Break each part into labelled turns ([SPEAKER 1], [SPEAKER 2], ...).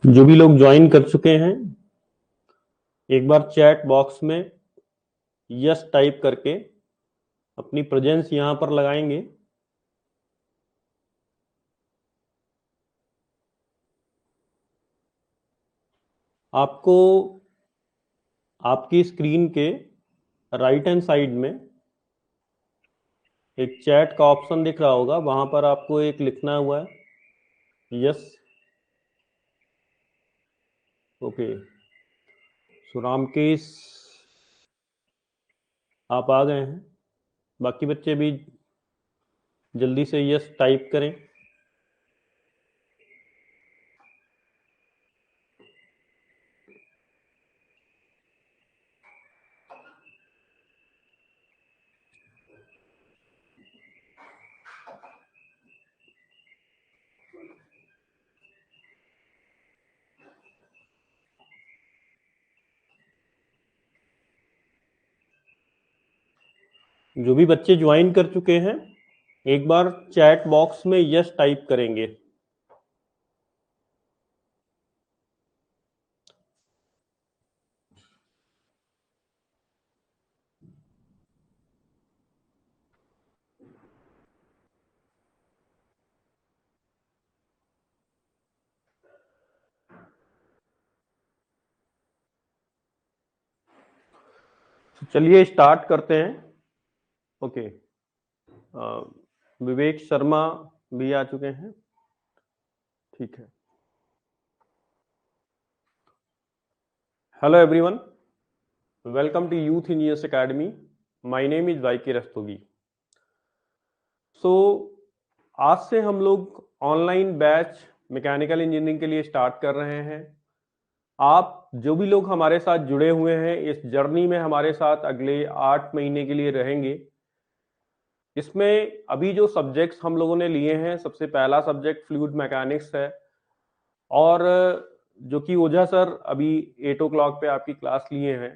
[SPEAKER 1] जो भी लोग ज्वाइन कर चुके हैं एक बार चैट बॉक्स में यस टाइप करके अपनी प्रेजेंस यहां पर लगाएंगे। आपको आपकी स्क्रीन के राइट हैंड साइड में एक चैट का ऑप्शन दिख रहा होगा, वहां पर आपको एक लिखना हुआ है यस। ओके, सो रामकेश आप आ गए हैं। बाकी बच्चे भी जल्दी से यस टाइप करें। जो भी बच्चे ज्वाइन कर चुके हैं एक बार चैट बॉक्स में यस टाइप करेंगे। चलिए स्टार्ट करते हैं। ओके, विवेक शर्मा भी आ चुके हैं। ठीक है। Hello everyone, welcome to youth engineers academy. My name is Y K Rastogi. सो आज से हम लोग ऑनलाइन बैच मैकेनिकल इंजीनियरिंग के लिए स्टार्ट कर रहे हैं। आप जो भी लोग हमारे साथ जुड़े हुए हैं इस जर्नी में हमारे साथ अगले 8 महीने के लिए रहेंगे। इसमें अभी जो सब्जेक्ट्स हम लोगों ने लिए हैं, सबसे पहला सब्जेक्ट फ्लूइड मैकेनिक्स है, और जो कि ओझा सर अभी 8 o'clock पे आपकी क्लास लिए हैं।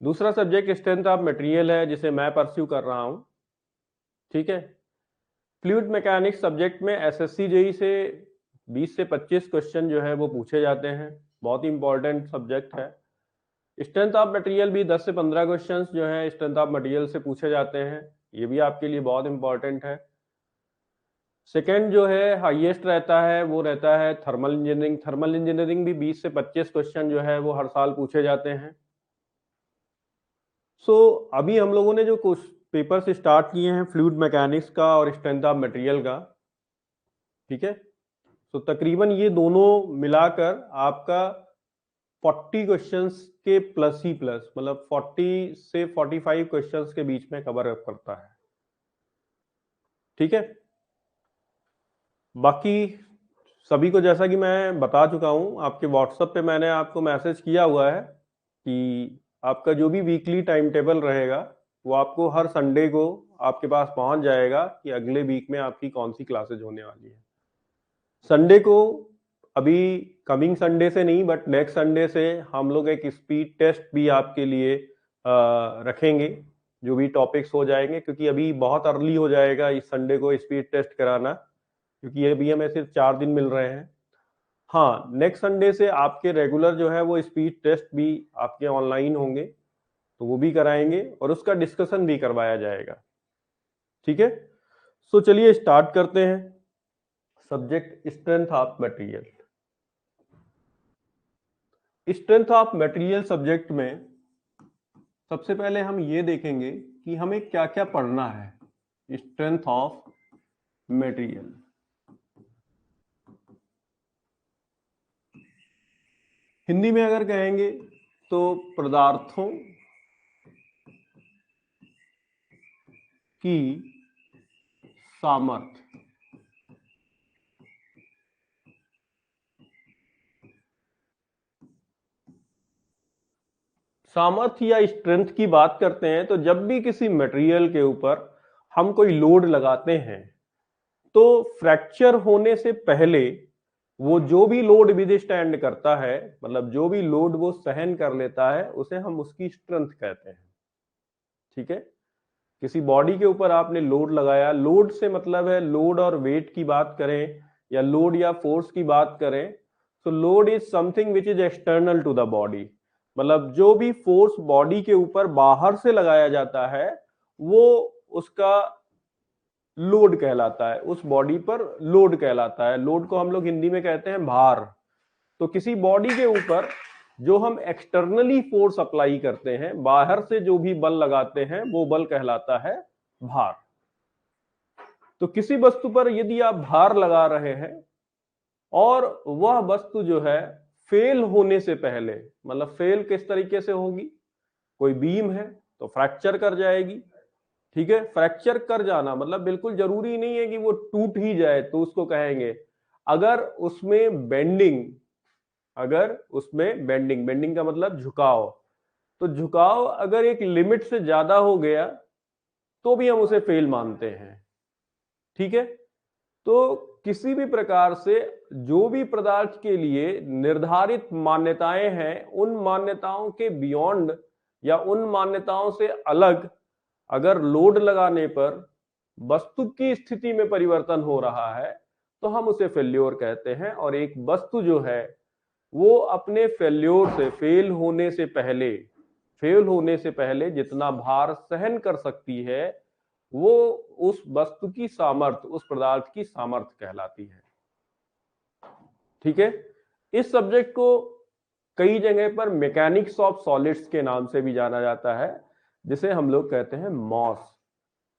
[SPEAKER 1] दूसरा सब्जेक्ट स्ट्रेंथ ऑफ मटेरियल है, जिसे मैं परस्यू कर रहा हूं। ठीक है। फ्लूइड मैकेनिक्स सब्जेक्ट में एसएससी जेई से 20 से 25 क्वेश्चन जो है वो पूछे जाते हैं। बहुत ही इंपॉर्टेंट सब्जेक्ट है। स्ट्रेंथ ऑफ मटेरियल भी 10 से 15 क्वेश्चंस जो है स्ट्रेंथ ऑफ मटेरियल से पूछे जाते हैं। ये भी आपके लिए बहुत इंपॉर्टेंट है। सेकेंड जो है हाईएस्ट रहता है वो रहता है थर्मल इंजीनियरिंग। थर्मल इंजीनियरिंग भी 20 से 25 क्वेश्चन जो है वो हर साल पूछे जाते हैं। सो अभी हम लोगों ने जो कुछ पेपर्स स्टार्ट किए हैं फ्लूइड मैकेनिक्स का और स्ट्रेंथ ऑफ मटेरियल का। ठीक है। तो तकरीबन ये दोनों मिलाकर आपका 40 क्वेश्चंस के प्लस ही प्लस, मतलब 40 से 45 क्वेश्चंस के बीच में कवर अप करता है। ठीक है। बाकी सभी को जैसा कि मैं बता चुका हूं, आपके व्हाट्सएप पे मैंने आपको मैसेज किया हुआ है कि आपका जो भी वीकली टाइम टेबल रहेगा वो आपको हर संडे को आपके पास पहुंच जाएगा कि अगले वीक में आपकी कौन सी क्लासेज होने वाली है। संडे को, अभी कमिंग संडे से नहीं बट नेक्स्ट संडे से हम लोग एक स्पीड टेस्ट भी आपके लिए रखेंगे। जो भी टॉपिक्स हो जाएंगे, क्योंकि अभी बहुत अर्ली हो जाएगा इस संडे को स्पीड टेस्ट कराना, क्योंकि अभी हमें सिर्फ 4 दिन मिल रहे हैं। हाँ, नेक्स्ट संडे से आपके रेगुलर जो है वो स्पीड टेस्ट भी आपके ऑनलाइन होंगे, तो वो भी कराएंगे और उसका डिस्कशन भी करवाया जाएगा। ठीक है। सो चलिए स्टार्ट करते हैं। Subject strength of material. Strength of material subject में सबसे पहले हम ये देखेंगे कि हमें क्या क्या पढ़ना है। स्ट्रेंथ ऑफ मटेरियल हिंदी में अगर कहेंगे तो पदार्थों की सामर्थ्य। सामर्थ्य या स्ट्रेंथ की बात करते हैं तो जब भी किसी मटेरियल के ऊपर हम कोई लोड लगाते हैं तो फ्रैक्चर होने से पहले वो जो भी लोड विदस्टैंड करता है, मतलब जो भी लोड वो सहन कर लेता है, उसे हम उसकी स्ट्रेंथ कहते हैं। ठीक है। किसी बॉडी के ऊपर आपने लोड लगाया, लोड से मतलब है लोड और वेट की बात करें या लोड या फोर्स की बात करें, so load is something which is external to the body, मतलब जो भी फोर्स बॉडी के ऊपर बाहर से लगाया जाता है वो उसका लोड कहलाता है, उस बॉडी पर लोड कहलाता है। लोड को हम लोग हिंदी में कहते हैं भार। तो किसी बॉडी के ऊपर जो हम एक्सटर्नली फोर्स अप्लाई करते हैं, बाहर से जो भी बल लगाते हैं, वो बल कहलाता है भार। तो किसी वस्तु पर यदि आप भार लगा रहे हैं और वह वस्तु जो है फेल होने से पहले, मतलब फेल किस तरीके से होगी, कोई बीम है तो फ्रैक्चर कर जाएगी, ठीक है। फ्रैक्चर कर जाना मतलब बिल्कुल जरूरी नहीं है कि वो टूट ही जाए तो उसको कहेंगे। अगर उसमें बेंडिंग, बेंडिंग का मतलब झुकाव, तो झुकाव अगर एक लिमिट से ज्यादा हो गया तो भी हम उसे फेल मानते हैं, ठीक है। तो किसी भी प्रकार से जो भी पदार्थ के लिए निर्धारित मान्यताएं हैं, उन मान्यताओं के बियॉन्ड या उन मान्यताओं से अलग अगर लोड लगाने पर वस्तु की स्थिति में परिवर्तन हो रहा है तो हम उसे फेल्योर कहते हैं। और एक वस्तु जो है वो अपने फेल्योर से, फेल होने से पहले जितना भार सहन कर सकती है वो उस वस्तु की सामर्थ्य, उस पदार्थ की सामर्थ्य कहलाती है, ठीक है। इस सब्जेक्ट को कई जगह पर मैकेनिक्स ऑफ सॉलिड्स के नाम से भी जाना जाता है, जिसे हम लोग कहते हैं मॉस।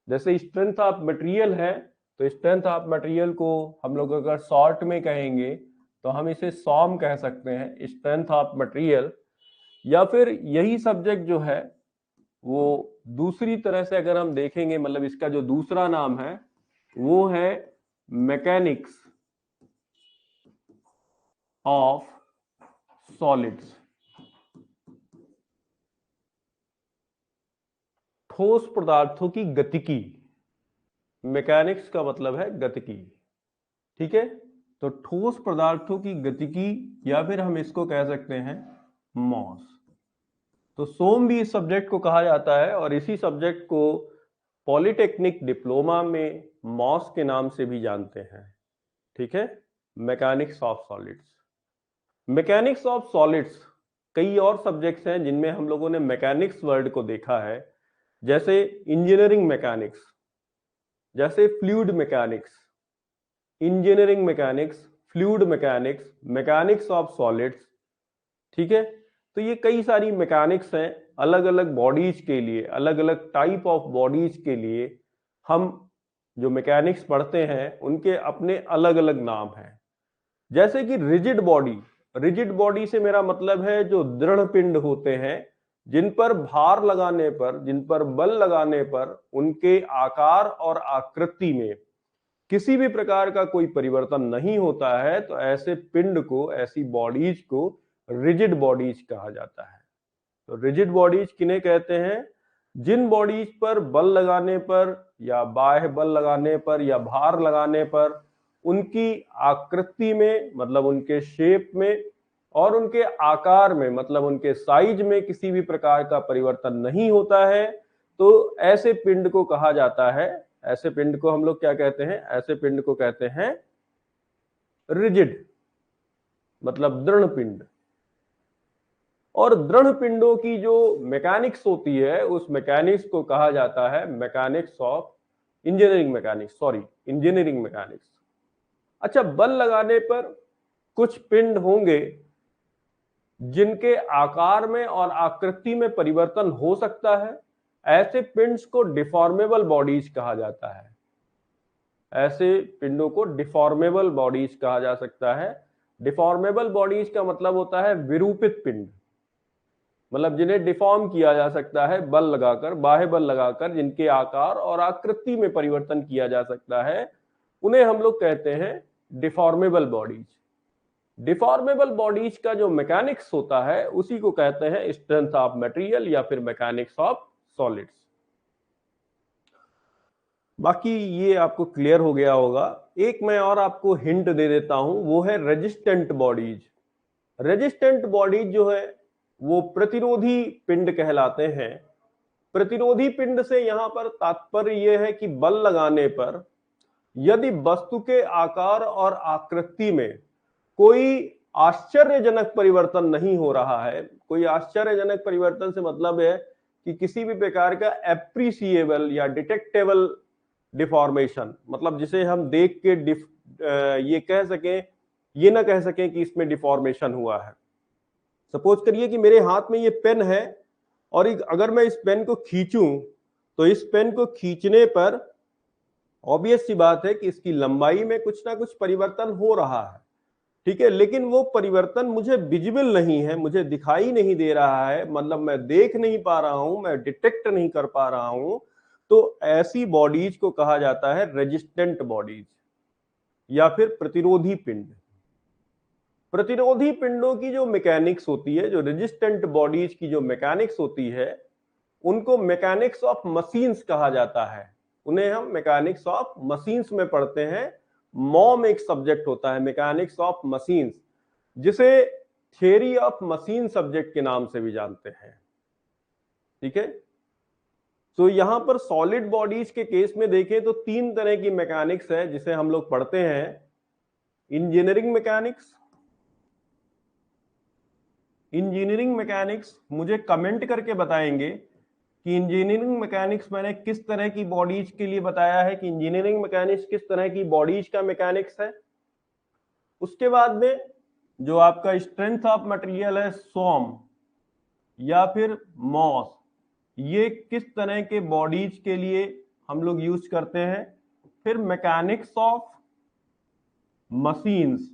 [SPEAKER 1] जैसे स्ट्रेंथ ऑफ मटेरियल है, तो स्ट्रेंथ ऑफ मटेरियल को हम लोग अगर शॉर्ट में कहेंगे तो हम इसे सॉम कह सकते हैं, स्ट्रेंथ ऑफ मटेरियल। या फिर यही सब्जेक्ट जो है वो दूसरी तरह से अगर हम देखेंगे, मतलब इसका जो दूसरा नाम है वो है मैकेनिक्स ऑफ सॉलिड्स। ठोस पदार्थों की गतिकी, मैकेनिक्स का मतलब है गतिकी, ठीक है। तो ठोस पदार्थों की गतिकी, या फिर हम इसको कह सकते हैं मॉस। तो सोम भी इस सब्जेक्ट को कहा जाता है और इसी सब्जेक्ट को पॉलिटेक्निक डिप्लोमा में मॉस के नाम से भी जानते हैं, ठीक है। Mechanics of solids. Mechanics of solids कई और सब्जेक्ट्स हैं जिनमें हम लोगों ने मैकेनिक्स वर्ड को देखा है, जैसे इंजीनियरिंग मैकेनिक्स, जैसे fluid mechanics, engineering mechanics, fluid mechanics, mechanics of solids, ठीक है। तो ये कई सारी मैकेनिक्स हैं, अलग अलग बॉडीज के लिए, अलग अलग टाइप ऑफ बॉडीज के लिए हम जो मैकेनिक्स पढ़ते हैं उनके अपने अलग अलग नाम हैं। जैसे कि रिजिड बॉडी, रिजिड बॉडी से मेरा मतलब है जो दृढ़ पिंड होते हैं, जिन पर भार लगाने पर, जिन पर बल लगाने पर उनके आकार और आकृति में किसी भी प्रकार का कोई परिवर्तन नहीं होता है, तो ऐसे पिंड को, ऐसी बॉडीज को रिजिड बॉडीज कहा जाता है। तो रिजिड बॉडीज किन्हें कहते हैं? जिन बॉडीज पर बल लगाने पर या बाह्य बल लगाने पर या भार लगाने पर उनकी आकृति में, मतलब उनके शेप में, और उनके आकार में, मतलब उनके साइज में किसी भी प्रकार का परिवर्तन नहीं होता है, तो ऐसे पिंड को कहा जाता है, ऐसे पिंड को हम लोग क्या कहते हैं? ऐसे पिंड को कहते हैं रिजिड, मतलब दृढ़ पिंड। और दृढ़ पिंडों की जो मैकेनिक्स होती है उस मैकेनिक्स को कहा जाता है mechanics of engineering mechanics, engineering mechanics. अच्छा, बल लगाने पर कुछ पिंड होंगे जिनके आकार में और आकृति में परिवर्तन हो सकता है, ऐसे पिंड्स को डिफॉर्मेबल बॉडीज कहा जाता है। ऐसे पिंडों को डिफॉर्मेबल बॉडीज कहा जा सकता है। डिफॉर्मेबल बॉडीज का मतलब होता है विरूपित पिंड, मतलब जिन्हें डिफॉर्म किया जा सकता है बल लगाकर, बाह्य बल लगाकर, जिनके आकार और आकृति में परिवर्तन किया जा सकता है, उन्हें हम लोग कहते हैं डिफॉर्मेबल बॉडीज। डिफॉर्मेबल बॉडीज का जो मैकेनिक्स होता है उसी को कहते हैं स्ट्रेंथ ऑफ मटेरियल या फिर मैकेनिक्स ऑफ सॉलिड्स। बाकी ये आपको क्लियर हो गया होगा। एक मैं और आपको हिंट दे देता हूं, वो है रेजिस्टेंट बॉडीज। रेजिस्टेंट बॉडीज जो है वो प्रतिरोधी पिंड कहलाते हैं। प्रतिरोधी पिंड से यहां पर तात्पर्य यह है कि बल लगाने पर यदि वस्तु के आकार और आकृति में कोई आश्चर्यजनक परिवर्तन नहीं हो रहा है। कोई आश्चर्यजनक परिवर्तन से मतलब है कि किसी भी प्रकार का एप्रिसिएबल या डिटेक्टेबल डिफॉर्मेशन, मतलब जिसे हम देख के ये कह सकें, ये ना कह सकें कि इसमें डिफॉर्मेशन हुआ है। सपोज करिए कि मेरे हाथ में ये पेन है और अगर मैं इस पेन को खींचूं तो इस पेन को खींचने पर ऑब्वियस सी बात है कि इसकी लंबाई में कुछ ना कुछ परिवर्तन हो रहा है, ठीक है, लेकिन वो परिवर्तन मुझे विजिबल नहीं है, मुझे दिखाई नहीं दे रहा है, मतलब मैं देख नहीं पा रहा हूं, मैं डिटेक्ट नहीं कर पा रहा हूं। तो ऐसी बॉडीज को कहा जाता है रेजिस्टेंट बॉडीज या फिर प्रतिरोधी पिंड। प्रतिरोधी पिंडों की जो मैकेनिक्स होती है, जो रेजिस्टेंट बॉडीज की जो मैकेनिक्स होती है, उनको मैकेनिक्स ऑफ मशीन्स कहा जाता है। उन्हें हम मैकेनिक्स ऑफ मशीन्स में पढ़ते हैं। मॉम एक सब्जेक्ट होता है मैकेनिक्स ऑफ मशीन्स, जिसे थियरी ऑफ मशीन सब्जेक्ट के नाम से भी जानते हैं, ठीक है। तो यहां पर सॉलिड बॉडीज के केस में देखें तो तीन तरह की मैकेनिक्स है जिसे हम लोग पढ़ते हैं। इंजीनियरिंग मैकेनिक्स, इंजीनियरिंग मैकेनिक्स मुझे कमेंट करके बताएंगे कि इंजीनियरिंग मैकेनिक्स मैंने किस तरह की बॉडीज के लिए बताया है, कि इंजीनियरिंग मैकेनिक्स किस तरह की बॉडीज का मैकेनिक्स है। उसके बाद में जो आपका स्ट्रेंथ ऑफ मटेरियल है, सोम या फिर मॉस, ये किस तरह के बॉडीज के लिए हम लोग यूज करते हैं। फिर मैकेनिक्स ऑफ मशीन्स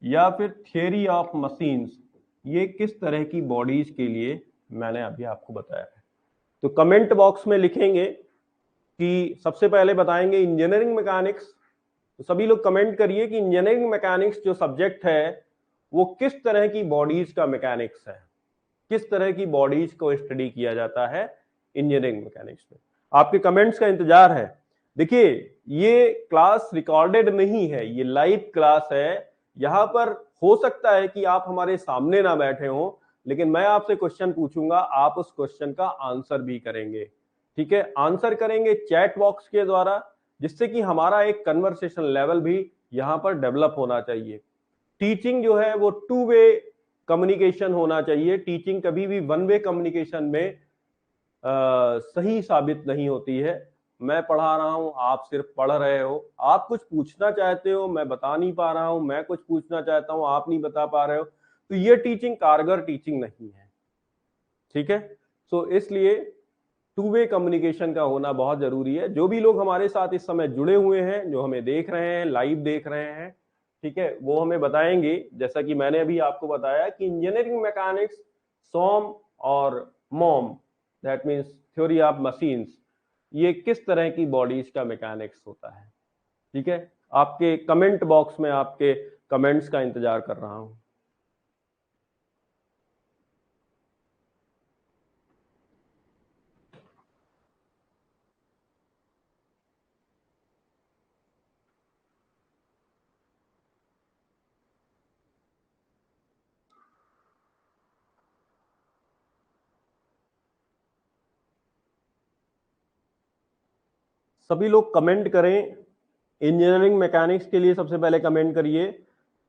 [SPEAKER 1] या फिर थियरी ऑफ मशीन्स, ये किस तरह की बॉडीज के लिए मैंने अभी आपको बताया है। तो कमेंट बॉक्स में लिखेंगे कि सबसे पहले बताएंगे इंजीनियरिंग मैकेनिक्स। तो सभी लोग कमेंट करिए कि इंजीनियरिंग मैकेनिक्स जो सब्जेक्ट है वो किस तरह की बॉडीज का मैकेनिक्स है, किस तरह की बॉडीज को स्टडी किया जाता है इंजीनियरिंग मैकेनिक्स में। आपके कमेंट्स का इंतजार है। देखिए, ये क्लास रिकॉर्डेड नहीं है, ये लाइव क्लास है। यहां पर हो सकता है कि आप हमारे सामने ना बैठे हो, लेकिन मैं आपसे क्वेश्चन पूछूंगा, आप उस क्वेश्चन का आंसर भी करेंगे, ठीक है। आंसर करेंगे चैट बॉक्स के द्वारा, जिससे कि हमारा एक कन्वर्सेशन लेवल भी यहां पर डेवलप होना चाहिए। टीचिंग जो है वो टू वे कम्युनिकेशन होना चाहिए। टीचिंग कभी भी वन वे कम्युनिकेशन में सही साबित नहीं होती है। मैं पढ़ा रहा हूं, आप सिर्फ पढ़ रहे हो, आप कुछ पूछना चाहते हो, मैं बता नहीं पा रहा हूं, मैं कुछ पूछना चाहता हूं, आप नहीं बता पा रहे हो, तो ये टीचिंग कारगर टीचिंग नहीं है, ठीक है। सो इसलिए टू वे कम्युनिकेशन का होना बहुत जरूरी है। जो भी लोग हमारे साथ इस समय जुड़े हुए हैं, जो हमें देख रहे हैं, लाइव देख रहे हैं, ठीक है, वो हमें बताएंगे, जैसा कि मैंने अभी आपको बताया कि इंजीनियरिंग मैकेनिक्स, सोम और mom, that means theory of machines, ये किस तरह की बॉडीज का मैकेनिक्स होता है, ठीक है। आपके कमेंट बॉक्स में आपके कमेंट्स का इंतजार कर रहा हूं। सभी लोग कमेंट करें। इंजीनियरिंग मैकेनिक्स के लिए सबसे पहले कमेंट करिए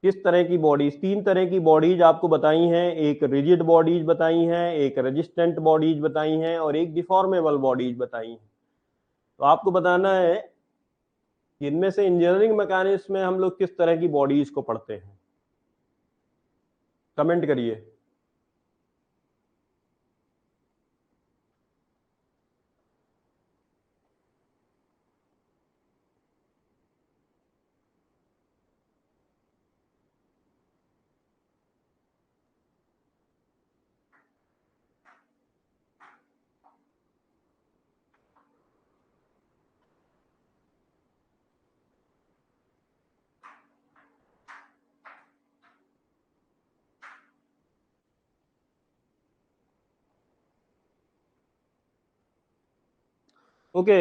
[SPEAKER 1] किस तरह की बॉडीज, तीन तरह की बॉडीज आपको बताई हैं। एक रिजिड बॉडीज बताई हैं, एक रेजिस्टेंट बॉडीज बताई हैं और एक डिफॉर्मेबल बॉडीज बताई हैं। तो आपको बताना है कि इनमें से इंजीनियरिंग मैकेनिक्स में हम लोग किस तरह की बॉडीज को पढ़ते हैं। कमेंट करिए। ओके,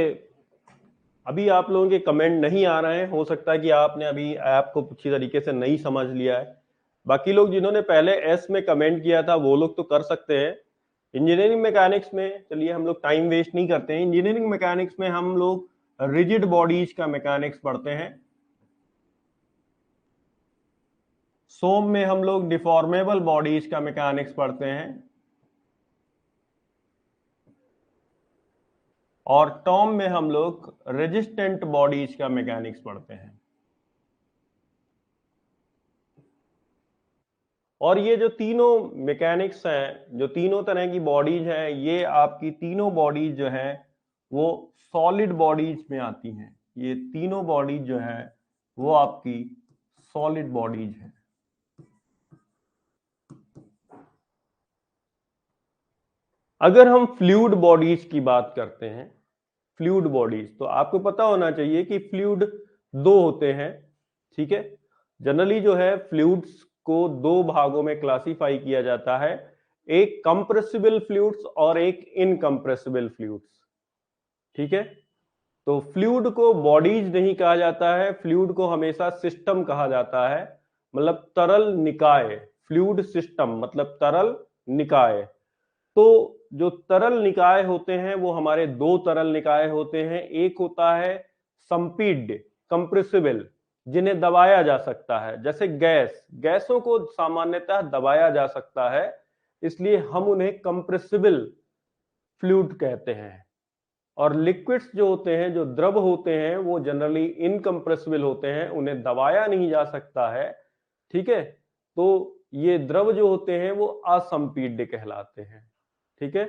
[SPEAKER 1] अभी आप लोगों के कमेंट नहीं आ रहे हैं, हो सकता है कि आपने अभी ऐप को अच्छी तरीके से नहीं समझ लिया है। बाकी लोग जिन्होंने पहले एस में कमेंट किया था वो लोग तो कर सकते हैं। इंजीनियरिंग मैकेनिक्स में चलिए हम लोग टाइम वेस्ट नहीं करते हैं। इंजीनियरिंग मैकेनिक्स में हम लोग रिजिड बॉडीज का मैकेनिक्स पढ़ते हैं। सोम में हम लोग डिफॉर्मेबल बॉडीज का मैकेनिक्स पढ़ते हैं और टॉम में हम लोग रेजिस्टेंट बॉडीज का मैकेनिक्स पढ़ते हैं। और ये जो तीनों मैकेनिक्स हैं, जो तीनों तरह की बॉडीज हैं, ये आपकी तीनों बॉडीज जो है वो सॉलिड बॉडीज में आती हैं। ये तीनों बॉडीज जो है वो आपकी सॉलिड बॉडीज हैं। अगर हम फ्लूइड बॉडीज की बात करते हैं, फ्लूइड बॉडीज, तो आपको पता होना चाहिए कि फ्लूइड दो होते हैं। ठीक है, जनरली जो है फ्लूइड्स को दो भागों में क्लासिफाई किया जाता है, एक कंप्रेसिबल फ्लूइड्स और एक इनकंप्रेसिबल फ्लूइड्स। ठीक है, तो फ्लूइड को बॉडीज नहीं कहा जाता है, फ्लूइड को हमेशा सिस्टम कहा जाता है, मतलब तरल निकाय। फ्लूइड सिस्टम मतलब तरल निकाय। तो जो तरल निकाय होते हैं वो हमारे दो तरल निकाय होते हैं। एक होता है संपीड्य, कंप्रेसिबल, जिन्हें दबाया जा सकता है, जैसे गैस, गैसों को सामान्यतः दबाया जा सकता है, इसलिए हम उन्हें कंप्रेसिबल फ्लूइड कहते हैं। और लिक्विड्स जो होते हैं, जो द्रव होते हैं, वो जनरली इनकंप्रेसिबल होते हैं, उन्हें दबाया नहीं जा सकता है। ठीक है, तो ये द्रव जो होते हैं वो असंपीड्य कहलाते हैं। ठीक है,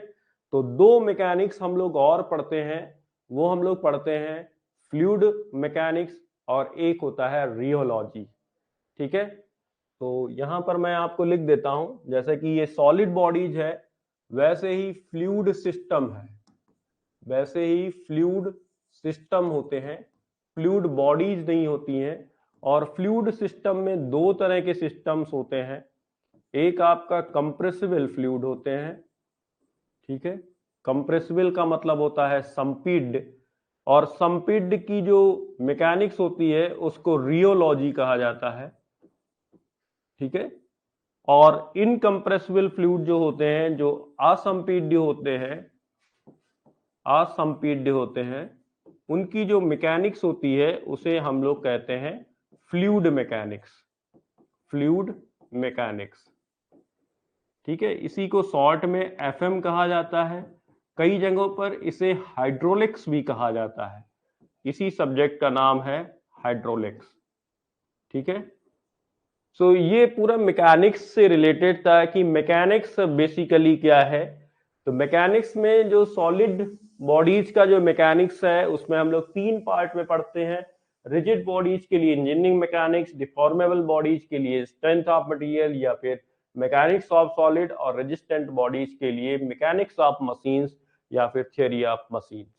[SPEAKER 1] तो दो मैकेनिक्स हम लोग और पढ़ते हैं, वो हम लोग पढ़ते हैं फ्लूइड मैकेनिक्स और एक होता है रियोलॉजी। ठीक है, तो यहां पर मैं आपको लिख देता हूं, जैसे कि ये सॉलिड बॉडीज है, वैसे ही फ्लूइड सिस्टम है, वैसे ही फ्लूइड सिस्टम होते हैं, फ्लूइड बॉडीज नहीं होती हैं। और फ्लूइड सिस्टम में दो तरह के सिस्टम्स होते हैं, एक आपका कंप्रेसिबल फ्लूइड होते हैं। ठीक है, कंप्रेसिबल का मतलब होता है संपीड्य, और संपीड्य की जो मैकेनिक्स होती है उसको रियोलॉजी कहा जाता है। ठीक है, और इनकंप्रेसिबल फ्लूइड जो होते हैं, जो असंपीड्य होते हैं, असंपीड्य होते हैं, उनकी जो मैकेनिक्स होती है उसे हम लोग कहते हैं फ्लूइड मैकेनिक्स, फ्लूइड मैकेनिक्स। ठीक है, इसी को शॉर्ट में एफएम कहा जाता है, कई जगहों पर इसे हाइड्रोलिक्स भी कहा जाता है। इसी सब्जेक्ट का नाम है हाइड्रोलिक्स। ठीक है, सो ये पूरा मैकेनिक्स से रिलेटेड था कि मैकेनिक्स बेसिकली क्या है। तो मैकेनिक्स में जो सॉलिड बॉडीज का जो मैकेनिक्स है उसमें हम लोग तीन पार्ट में पढ़ते हैं। रिजिड बॉडीज के लिए इंजीनियरिंग मैकेनिक्स, डिफॉर्मेबल बॉडीज के लिए स्ट्रेंथ ऑफ मटेरियल या फिर मैकेनिक्स ऑफ सॉलिड, और रेजिस्टेंट बॉडीज के लिए मैकेनिक्स ऑफ मशीन्स या फिर theory of machines.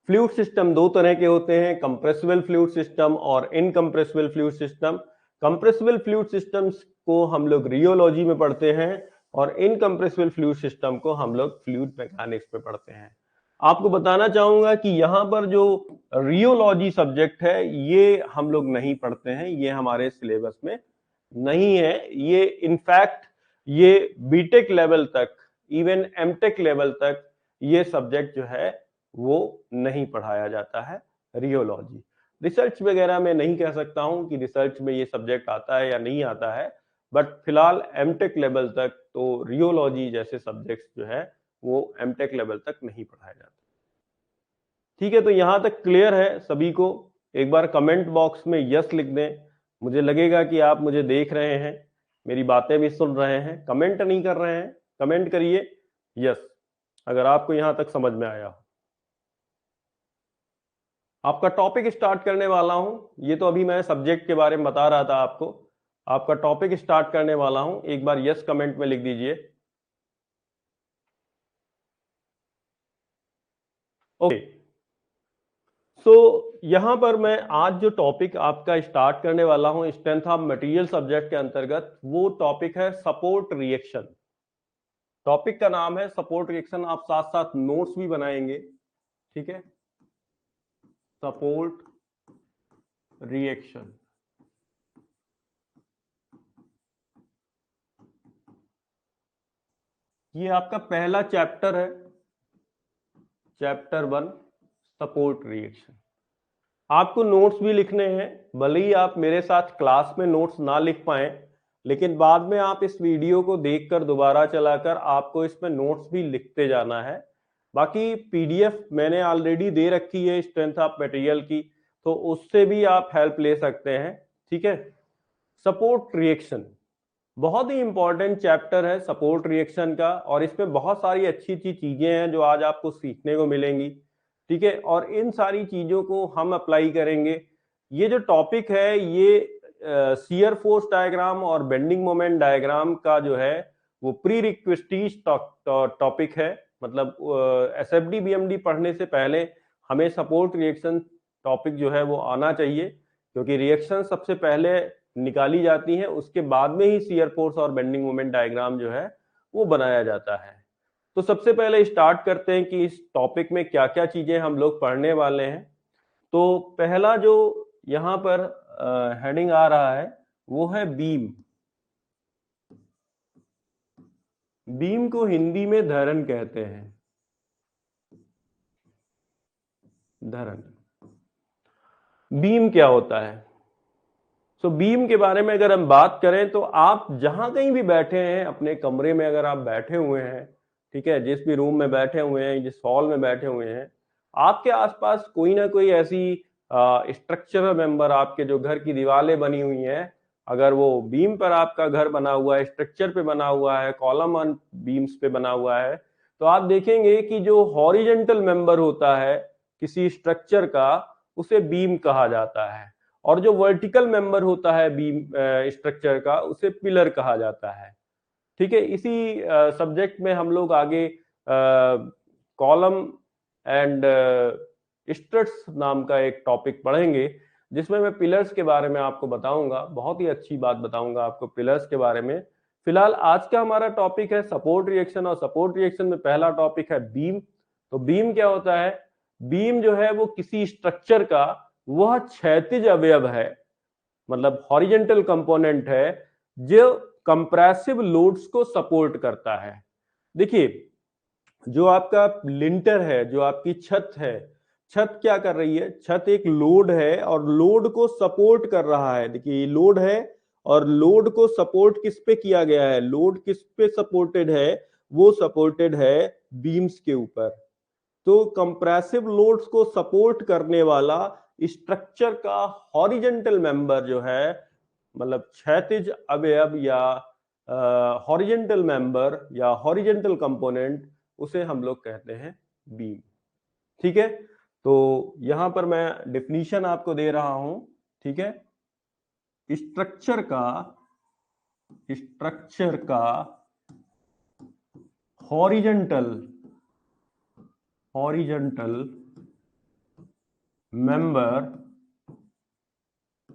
[SPEAKER 1] Fluid system दो तरह के होते हैं, कंप्रेसिबल फ्लूइड सिस्टम और incompressible fluid system. Compressible fluid systems को हम लोग रियोलॉजी में पढ़ते हैं और इनकंप्रेसिबल फ्लूइड सिस्टम को हम लोग फ्लूइड मैकेनिक्स में पढ़ते हैं। आपको बताना चाहूंगा कि यहां पर जो रियोलॉजी सब्जेक्ट है ये हम लोग नहीं पढ़ते हैं, ये हमारे सिलेबस में नहीं है। ये इनफैक्ट ये बीटेक लेवल तक, इवन एमटेक लेवल तक ये सब्जेक्ट जो है वो नहीं पढ़ाया जाता है, रियोलॉजी। रिसर्च वगैरह में नहीं कह सकता हूं कि रिसर्च में ये सब्जेक्ट आता है या नहीं आता है, बट फिलहाल एमटेक लेवल तक तो रियोलॉजी जैसे सब्जेक्ट्स जो है वो एमटेक लेवल तक नहीं पढ़ाया जाता। ठीक है, तो यहां तक क्लियर है सभी को? एक बार कमेंट बॉक्स में यस लिख दें, मुझे लगेगा कि आप मुझे देख रहे हैं, मेरी बातें भी सुन रहे हैं। कमेंट नहीं कर रहे हैं, कमेंट करिए यस अगर आपको यहां तक समझ में आया हो। आपका टॉपिक स्टार्ट करने वाला हूं, ये तो अभी मैं सब्जेक्ट के बारे में बता रहा था आपको। आपका टॉपिक स्टार्ट करने वाला हूं, एक बार यस कमेंट में लिख दीजिए। ओके, सो यहां पर मैं आज जो टॉपिक आपका स्टार्ट करने वाला हूं स्ट्रेंथ ऑफ मटेरियल सब्जेक्ट के अंतर्गत, वो टॉपिक है सपोर्ट रिएक्शन। टॉपिक का नाम है सपोर्ट रिएक्शन, आप साथ साथ नोट्स भी बनाएंगे। ठीक है, सपोर्ट रिएक्शन। ये आपका पहला चैप्टर है, चैप्टर 1 सपोर्ट रिएक्शन। आपको नोट्स भी लिखने हैं, भले ही आप मेरे साथ क्लास में नोट्स ना लिख पाए, लेकिन बाद में आप इस वीडियो को देखकर दोबारा चलाकर आपको इसमें नोट्स भी लिखते जाना है। बाकी पीडीएफ मैंने ऑलरेडी दे रखी है स्ट्रेंथ ऑफ मटेरियल की, तो उससे भी आप हेल्प ले सकते हैं। ठीक है। सपोर्ट रिएक्शन बहुत ही इंपॉर्टेंट चैप्टर है सपोर्ट रिएक्शन का, और इसमें बहुत सारी अच्छी अच्छी चीजें हैं जो आज आपको सीखने को मिलेंगी। ठीक है, और इन सारी चीजों को हम अप्लाई करेंगे। ये जो टॉपिक है ये शियर फोर्स डायग्राम और बेंडिंग मोमेंट डायग्राम का जो है वो प्री रिक्वेस्टीज टॉपिक है। मतलब एसएफडी बीएमडी पढ़ने से पहले हमें सपोर्ट रिएक्शन टॉपिक जो है वो आना चाहिए, क्योंकि रिएक्शन सबसे पहले निकाली जाती है, उसके बाद में ही शियर फोर्स और बेंडिंग मोमेंट डायग्राम जो है वो बनाया जाता है। तो सबसे पहले स्टार्ट करते हैं कि इस टॉपिक में क्या क्या चीजें हम लोग पढ़ने वाले हैं। तो पहला जो यहाँ पर हेडिंग आ रहा है वो है बीम। बीम को हिंदी में धरन कहते हैं, धरन। बीम क्या होता है? सो बीम के बारे में अगर हम बात करें तो आप जहां कहीं भी बैठे हैं, अपने कमरे में अगर आप बैठे हुए हैं, ठीक है, जिस भी रूम में बैठे हुए हैं, जिस हॉल में बैठे हुए हैं, आपके आसपास कोई ना कोई ऐसी स्ट्रक्चरल मेंबर, आपके जो घर की दीवारें बनी हुई हैं, अगर वो बीम पर आपका घर बना हुआ है, स्ट्रक्चर पे बना हुआ है, कॉलम ऑन बीम्स पे बना हुआ है, तो आप देखेंगे कि जो हॉरिजेंटल मेंबर होता है किसी स्ट्रक्चर का, उसे बीम कहा जाता है, और जो वर्टिकल मेंबर होता है बीम स्ट्रक्चर का, उसे पिलर कहा जाता है। ठीक है, इसी सब्जेक्ट में हम लोग आगे कॉलम एंड स्ट्रट्स नाम का एक टॉपिक पढ़ेंगे, जिसमें मैं पिलर्स के बारे में आपको बताऊंगा, बहुत ही अच्छी बात बताऊंगा आपको पिलर्स के बारे में। फिलहाल आज का हमारा टॉपिक है सपोर्ट रिएक्शन, और सपोर्ट रिएक्शन में पहला टॉपिक है बीम। तो बीम क्या होता है? बीम जो है वो किसी स्ट्रक्चर का वह क्षैतिज अवयव है, मतलब हॉरिजेंटल कंपोनेंट है, जो कंप्रेसिव लोड्स को सपोर्ट करता है। देखिए, जो आपका लिंटर है, जो आपकी छत है, छत क्या कर रही है? छत एक लोड है और लोड को सपोर्ट कर रहा है। देखिए, ये लोड है और लोड को सपोर्ट किस पे किया गया है? लोड किस पे सपोर्टेड है? वो सपोर्टेड है बीम्स के ऊपर। तो कंप्रेसिव लोड्स को सपोर्ट करने वाला स्ट्रक्चर का हॉरिजेंटल मेंबर जो है, मतलब क्षैतिज अवयव या हॉरिजेंटल मेंबर या हॉरिजेंटल कंपोनेंट, उसे हम लोग कहते हैं बीम। ठीक है, तो यहां पर मैं डिफिनीशन आपको दे रहा हूं। ठीक है, स्ट्रक्चर का हॉरिजेंटल मेंबर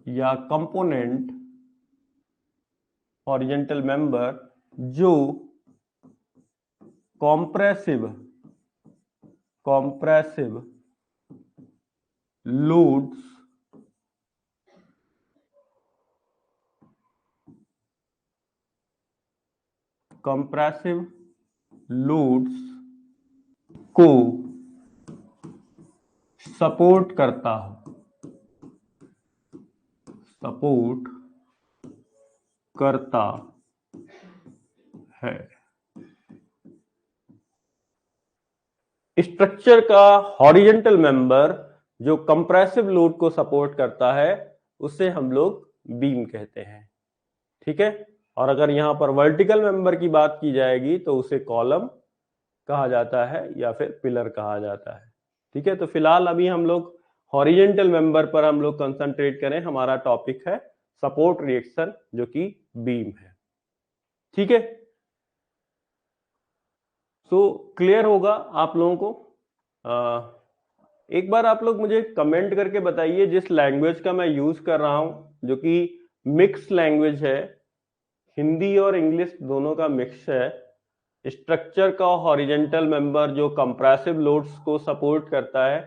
[SPEAKER 1] या कंपोनेंट, हॉरिजेंटल मेंबर जो कॉम्प्रेसिव लोड्स को सपोर्ट करता है। स्ट्रक्चर का हॉरिजेंटल मेंबर जो कंप्रेसिव लोड को सपोर्ट करता है, उसे हम लोग बीम कहते हैं। ठीक है, और अगर यहां पर वर्टिकल मेंबर की बात की जाएगी तो उसे कॉलम कहा जाता है या फिर पिलर कहा जाता है। ठीक है, तो फिलहाल अभी हम लोग हॉरिजेंटल मेंबर पर हम लोग कंसंट्रेट करें। हमारा टॉपिक है सपोर्ट रिएक्शन, जो कि बीम है। ठीक है, तो क्लियर होगा आप लोगों को। एक बार आप लोग मुझे कमेंट करके बताइए, जिस लैंग्वेज का मैं यूज कर रहा हूं, जो कि मिक्स लैंग्वेज है, हिंदी और इंग्लिश दोनों का मिक्स है, स्ट्रक्चर का हॉरिजेंटल मेंबर जो कंप्रेसिव लोड्स को सपोर्ट करता है,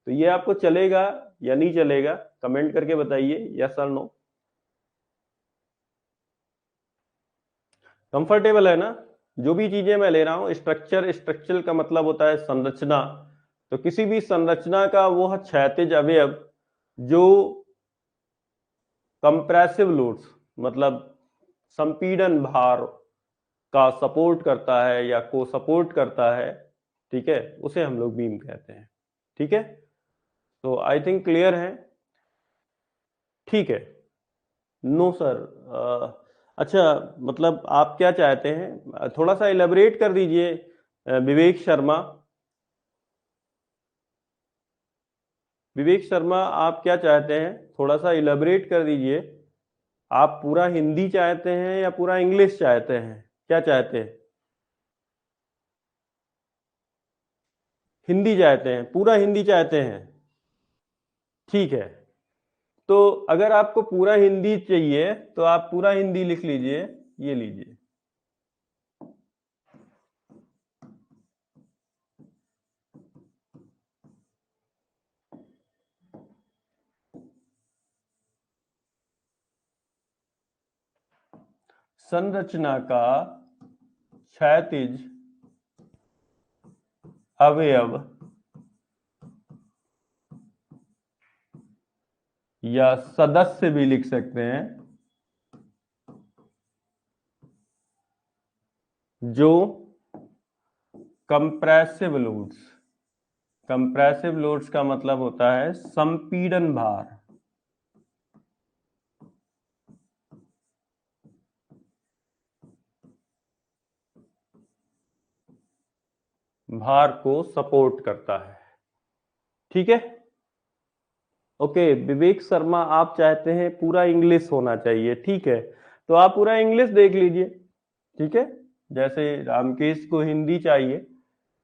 [SPEAKER 1] तो ये आपको चलेगा या नहीं चलेगा? कमेंट करके बताइए, यस और नो। कंफर्टेबल है ना? जो भी चीजें मैं ले रहा हूं, स्ट्रक्चर का मतलब होता है संरचना, तो किसी भी संरचना का वह क्षैतिज अवयव जो कंप्रेसिव लोड्स मतलब संपीड़न भार का सपोर्ट करता है या को सपोर्ट करता है, ठीक है, उसे हम लोग बीम कहते हैं। ठीक है, तो आई थिंक क्लियर है। ठीक है। नो सर, अच्छा, मतलब आप क्या चाहते हैं, थोड़ा सा इलेबोरेट कर दीजिए विवेक शर्मा। विवेक शर्मा, आप क्या चाहते हैं, थोड़ा सा इलेबोरेट कर दीजिए। आप पूरा हिंदी चाहते हैं या पूरा इंग्लिश चाहते हैं, क्या चाहते हैं? हिंदी चाहते हैं, पूरा हिंदी चाहते हैं। ठीक है, तो अगर आपको पूरा हिंदी चाहिए तो आप पूरा हिंदी लिख लीजिए, ये लीजिए। संरचना का क्षैतिज अवयव या सदस्य भी लिख सकते हैं, जो कंप्रेसिव लोड्स, कंप्रेसिव लोड्स का मतलब होता है संपीड़न भार, भार को सपोर्ट करता है। ठीक है, ओके। विवेक शर्मा, आप चाहते हैं पूरा इंग्लिश होना चाहिए, ठीक है, तो आप पूरा इंग्लिश देख लीजिए। ठीक है, जैसे रामकेश को हिंदी चाहिए,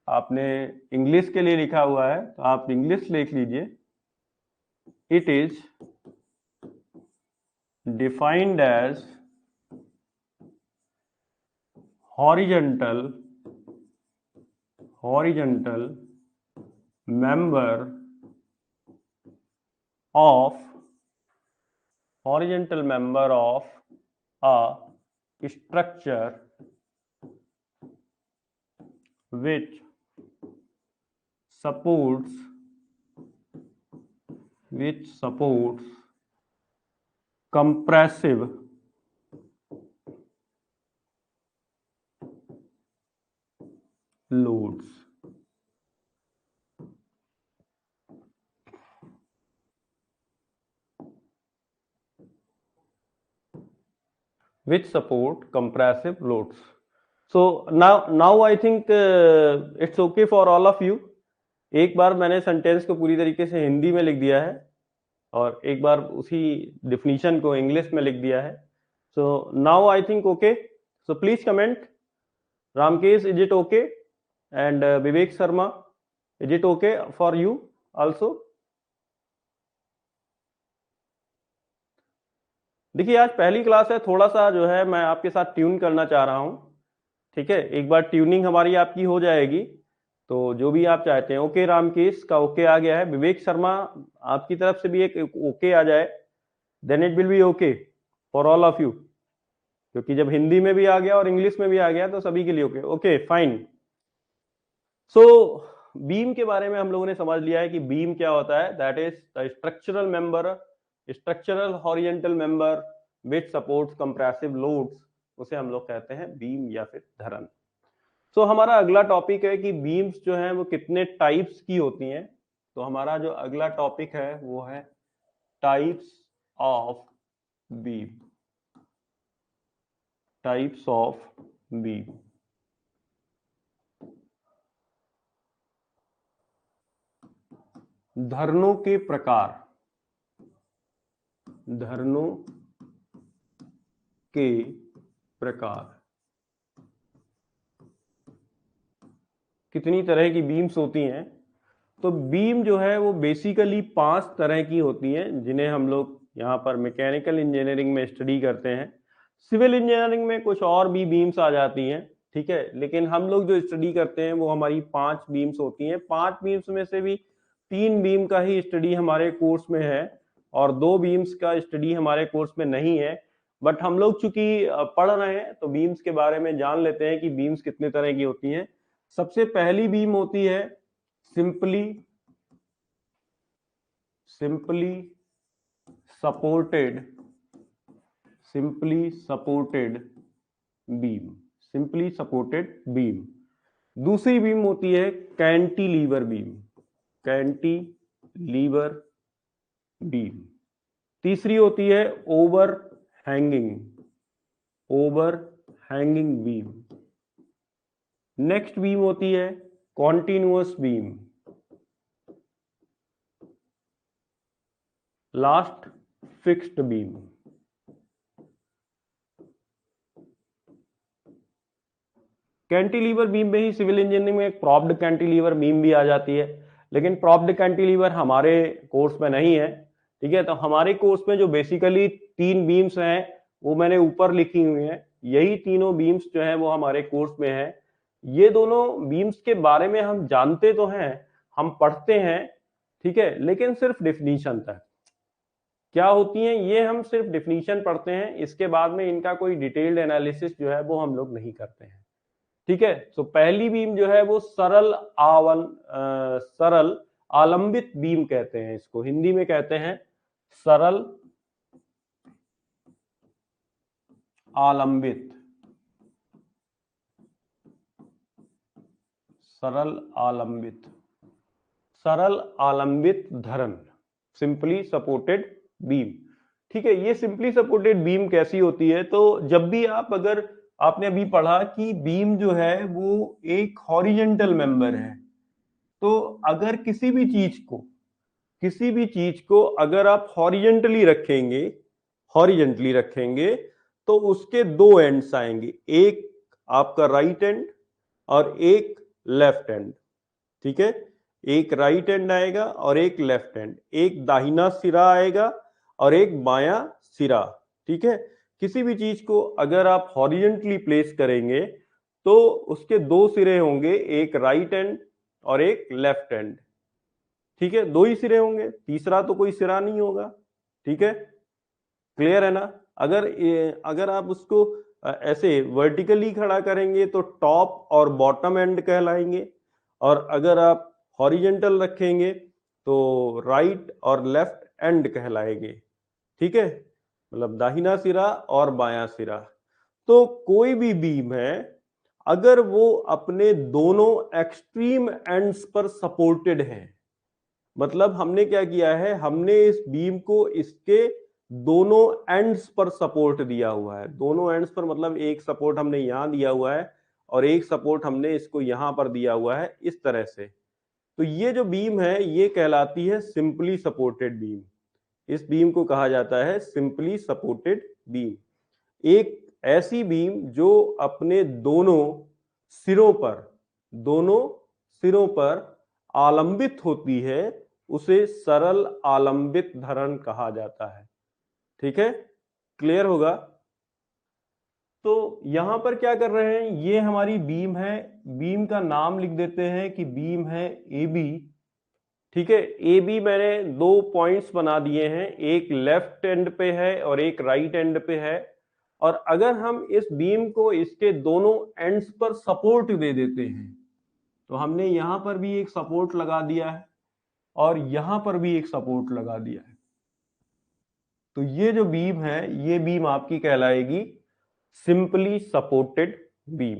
[SPEAKER 1] आपने इंग्लिश के लिए लिखा हुआ है तो आप इंग्लिश लिख लीजिए। It is defined as horizontal member of a structure which supports compressive loads. Which support compressive loads. So now I think it's okay for all of you. एक बार मैंने सेंटेंस को पूरी तरीके से हिंदी में लिख दिया है और एक बार उसी डिफिनीशन को इंग्लिश में लिख दिया है। So now I think okay. So please comment. Ramkesh, is it okay? And Vivek Sharma, is it okay for you also? देखिए, आज पहली क्लास है, थोड़ा सा जो है मैं आपके साथ ट्यून करना चाह रहा हूं। ठीक है, एक बार ट्यूनिंग हमारी आपकी हो जाएगी तो जो भी आप चाहते हैं। ओके, रामकेश का ओके आ गया है। विवेक शर्मा, आपकी तरफ से भी एक ओके आ जाए, then it will be okay for all of you, क्योंकि जब हिंदी में भी आ गया और इंग्लिश में भी आ गया तो सभी के लिए okay. Okay, fine. So beam के बारे में हम लोगों ने समझ लिया है कि बीम क्या होता है। That is the structural horizontal member which supports compressive loads, उसे हम लोग कहते हैं बीम या फिर धरन। सो हमारा अगला टॉपिक है कि बीम्स जो हैं वो कितने टाइप्स की होती हैं। तो हमारा जो अगला टॉपिक है वो है types of beam. Types of beam. धरनों के प्रकार, धरनों के प्रकार। कितनी तरह की बीम्स होती हैं? तो बीम जो है वो बेसिकली 5 तरह की होती हैं, जिन्हें हम लोग यहाँ पर मैकेनिकल इंजीनियरिंग में स्टडी करते हैं। सिविल इंजीनियरिंग में कुछ और भी बीम्स आ जाती हैं, ठीक है, लेकिन हम लोग जो स्टडी करते हैं वो हमारी 5 बीम्स होती हैं। 5 बीम्स में से भी 3 बीम का ही स्टडी हमारे कोर्स में है और 2 बीम्स का स्टडी हमारे कोर्स में नहीं है। बट हम लोग चूंकि पढ़ रहे हैं तो बीम्स के बारे में जान लेते हैं कि बीम्स कितने तरह की होती हैं। सबसे पहली बीम होती है simply supported, simply supported beam, simply supported beam. दूसरी बीम होती है कैंटिलीवर बीम, कैंटिलीवर बीम। तीसरी होती है over hanging, over hanging beam. Next beam होती है continuous beam. Last fixed beam. Cantilever beam में ही सिविल इंजीनियरिंग में एक प्रॉप्ड कैंटिलीवर बीम भी आ जाती है, लेकिन प्रॉप्ड कैंटिलीवर हमारे कोर्स में नहीं है। ठीक है, तो हमारे कोर्स में जो बेसिकली 3 बीम्स हैं वो मैंने ऊपर लिखी हुई हैं। यही तीनों बीम्स जो है वो हमारे कोर्स में है। ये दोनों बीम्स के बारे में हम जानते तो हैं, हम पढ़ते हैं, ठीक है, लेकिन सिर्फ डेफिनेशन तक। क्या होती हैं ये हम सिर्फ डेफिनेशन पढ़ते हैं, इसके बाद में इनका कोई डिटेल्ड एनालिसिस जो है वो हम लोग नहीं करते हैं। ठीक है, तो पहली बीम जो है वो सरल आलंबित बीम कहते हैं, इसको हिंदी में कहते हैं सरल आलंबित, सरल आलंबित, सरल आलंबित धरण, सिंपली सपोर्टेड बीम। ठीक है, ये सिंपली सपोर्टेड बीम कैसी होती है? तो जब भी अगर आपने अभी पढ़ा कि बीम जो है वो एक हॉरिजेंटल मेंबर है, तो अगर किसी भी चीज को अगर आप हॉरिजेंटली रखेंगे तो उसके 2 एंड्स आएंगे, एक आपका राइट एंड और एक लेफ्ट एंड। ठीक है, एक राइट एंड आएगा और एक लेफ्ट एंड, एक दाहिना सिरा आएगा और एक बायां सिरा। ठीक है, किसी भी चीज को अगर आप हॉरिजेंटली प्लेस करेंगे तो उसके 2 सिरे होंगे, एक राइट एंड और एक लेफ्ट एंड। ठीक है, 2 ही सिरे होंगे, तीसरा तो कोई सिरा नहीं होगा। ठीक है, क्लियर है ना? अगर आप उसको ऐसे वर्टिकली खड़ा करेंगे तो टॉप और बॉटम एंड कहलाएंगे, और अगर आप हॉरिजेंटल रखेंगे तो राइट और लेफ्ट एंड कहलाएंगे। ठीक है, मतलब दाहिना सिरा और बायां सिरा। तो कोई भी बीम है अगर वो अपने दोनों एक्सट्रीम एंड्स पर सपोर्टेड है, मतलब हमने क्या किया है, हमने इस बीम को इसके दोनों एंड्स पर सपोर्ट दिया हुआ है। दोनों एंड्स पर मतलब एक सपोर्ट हमने यहां दिया हुआ है और एक सपोर्ट हमने इसको यहां पर दिया हुआ है, इस तरह से। तो ये जो बीम है ये कहलाती है सिंपली सपोर्टेड बीम। इस बीम को कहा जाता है सिंपली सपोर्टेड बीम। एक ऐसी बीम जो अपने दोनों सिरों पर आलंबित होती है उसे सरल आलंबित धरण कहा जाता है। ठीक है, क्लियर होगा? तो यहां पर क्या कर रहे हैं, ये हमारी बीम है, बीम का नाम लिख देते हैं कि बीम है ए बी। ठीक है, ए बी मैंने 2 पॉइंट्स बना दिए हैं, एक लेफ्ट एंड पे है और एक राइट एंड पे है। और अगर हम इस बीम को इसके दोनों एंड्स पर सपोर्ट दे देते हैं तो हमने यहां पर भी एक सपोर्ट लगा दिया है और यहां पर भी एक सपोर्ट लगा दिया है। तो ये जो बीम है ये बीम आपकी कहलाएगी सिंपली सपोर्टेड बीम।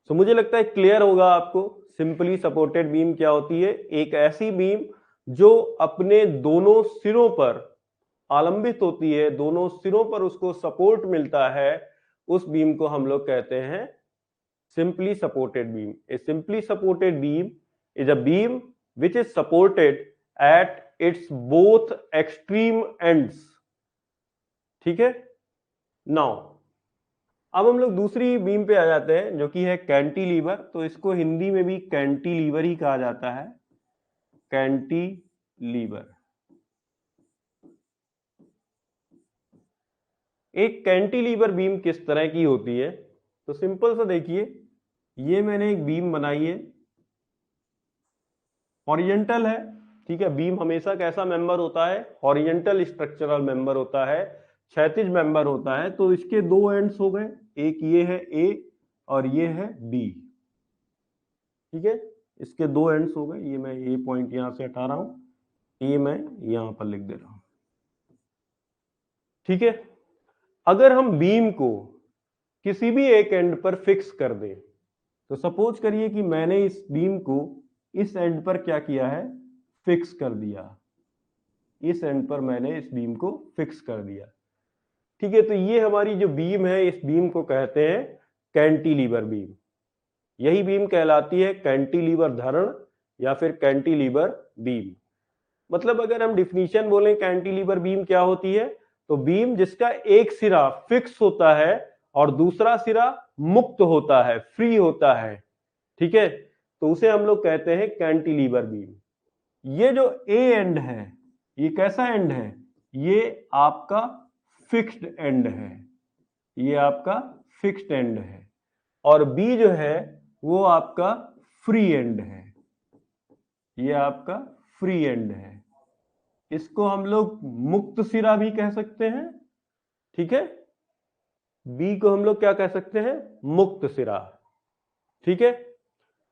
[SPEAKER 1] तो मुझे लगता है क्लियर होगा आपको सिंपली सपोर्टेड बीम क्या होती है। एक ऐसी बीम जो अपने दोनों सिरों पर आलंबित होती है, दोनों सिरों पर उसको सपोर्ट मिलता है, उस बीम को हम लोग कहते हैं simply supported beam. A simply supported beam is a beam which is supported at its both extreme ends. ठीक है, नाउ अब हम लोग दूसरी बीम पे आ जाते हैं जो कि है कैंटिलीवर। तो इसको हिंदी में भी कैंटिलीवर ही कहा जाता है, कैंटिलीवर। एक कैंटिलीवर बीम किस तरह की होती है? तो सिंपल सा देखिए, ये मैंने एक बीम बनाई है, हॉरिजेंटल है। ठीक है, बीम हमेशा कैसा मेंबर होता है? हॉरिजेंटल स्ट्रक्चरल मेंबर होता है, क्षैतिज मेंबर होता है। तो इसके 2 एंड्स हो गए, एक ये है ए और ये है बी। ठीक है, इसके 2 एंड्स हो गए, ये मैं ए पॉइंट यहां से हटा रहा हूं, ये मैं यहां पर लिख दे रहा हूं। ठीक है। अगर हम बीम को किसी भी एक एंड पर फिक्स कर दें, तो सपोज करिए कि मैंने इस बीम को इस एंड पर क्या किया है, फिक्स कर दिया। इस एंड पर मैंने इस बीम को फिक्स कर दिया। ठीक है, तो ये हमारी जो बीम है, इस बीम को कहते हैं कैंटिलीवर बीम। यही बीम कहलाती है कैंटिलीवर धरण या फिर कैंटिलीवर बीम। मतलब अगर हम डिफिनीशन बोलें कैंटिलीवर बीम क्या होती है, तो बीम जिसका एक सिरा फिक्स होता है और दूसरा सिरा मुक्त होता है, फ्री होता है। ठीक है, तो उसे हम लोग कहते हैं कैंटिलीवर बीम। ये जो ए एंड है, ये कैसा एंड है, ये आपका फिक्स्ड एंड है। ये आपका फिक्स्ड एंड है। और बी जो है वो आपका फ्री एंड है। ये आपका फ्री एंड है। इसको हम लोग मुक्त सिरा भी कह सकते हैं। ठीक है, बी को हम लोग क्या कह सकते हैं, मुक्त सिरा। ठीक है,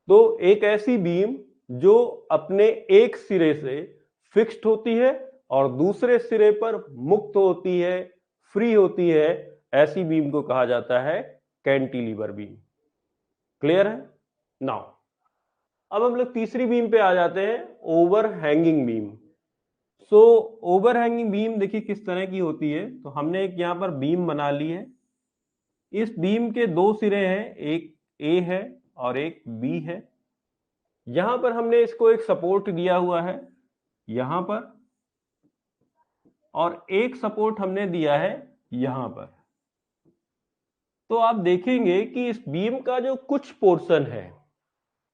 [SPEAKER 1] तो एक ऐसी बीम जो अपने एक सिरे से फिक्स्ड होती है और दूसरे सिरे पर मुक्त होती है, फ्री होती है, ऐसी बीम को कहा जाता है कैंटिलीवर बीम। क्लियर है? नाउ अब हम लोग तीसरी बीम पे आ जाते हैं, over hanging beam. So over hanging beam देखिए किस तरह की होती है। तो हमने एक यहां पर बीम बना ली है। इस बीम के दो सिरे हैं, एक ए है और एक बी है। यहां पर हमने इसको एक सपोर्ट दिया हुआ है यहां पर, और एक सपोर्ट हमने दिया है यहां पर। तो आप देखेंगे कि इस बीम का जो कुछ पोर्शन है,